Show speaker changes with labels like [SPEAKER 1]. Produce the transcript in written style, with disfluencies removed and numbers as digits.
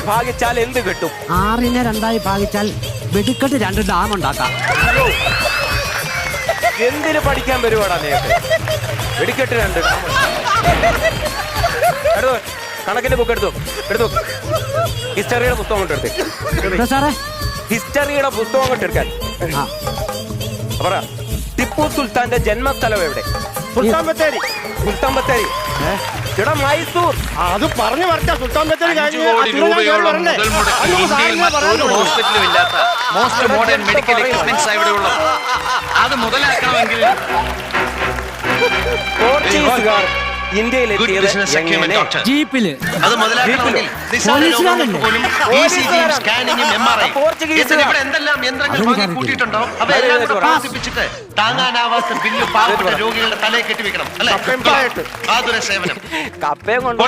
[SPEAKER 1] ഭാഗിച്ചാൽ എന്ത് കിട്ടും?
[SPEAKER 2] 6നെ 2 ഭാഗിച്ചാൽ വെടിക്കെട്ട് 2 ഡാം ഉണ്ടാക്കാം.
[SPEAKER 1] എന്തിനു പഠിക്കാൻ വരുവാടാ നേരത്തെ? വെടിക്കെട്ട് 2 ഡാം. എടുത്തു, കണക്കിന്റെ ബുക്ക് എടുത്തു. ഹിസ്റ്ററിയുടെ പുസ്തകം കൊണ്ട് എടുത്തേ.
[SPEAKER 2] സാറേ
[SPEAKER 1] ഹിസ്റ്ററിയുടെ പുസ്തകം കൊണ്ട് എടുക്കാൻ പറ. ടിപ്പു സുൽത്താന്റെ ജന്മസ്ഥലം എവിടെ?
[SPEAKER 3] സുൽത്താൻ ബത്തേരി.
[SPEAKER 1] സുൽത്താൻ ബത്തേരി ഇവിടെ മൈസൂർ.
[SPEAKER 3] അത് പറഞ്ഞു പറഞ്ഞ സുൽത്താൻ ബത്തേരി
[SPEAKER 4] ഹോസ്പിറ്റലും ഇല്ലാത്ത മോസ്റ്റ് മോഡേൺ മെഡിക്കൽ എക്യുപ്മെന്റ്സ് ഇവിടെ ഉള്ളത്. അത് മുതലാക്കണമെങ്കിൽ
[SPEAKER 1] പോർച്ചുഗീസുകാർ ഇന്ത്യയിൽ
[SPEAKER 2] ജീപ്പില്
[SPEAKER 4] അത് മുതലാക്കണമെങ്കിൽ ഇവിടെ എന്തെല്ലാം യന്ത്രങ്ങൾ വാങ്ങി കൂട്ടിയിട്ടുണ്ടോ അവയെല്ലാം പ്രവർത്തിപ്പിച്ചിട്ട് താങ്ങാനാവാത്ത ബില്ല് പാവപ്പെട്ട രോഗികളുടെ തലയെ കെട്ടിവെക്കണം. അല്ലെ? ആതുര സേവനം
[SPEAKER 1] കപ്പയും കൊണ്ട്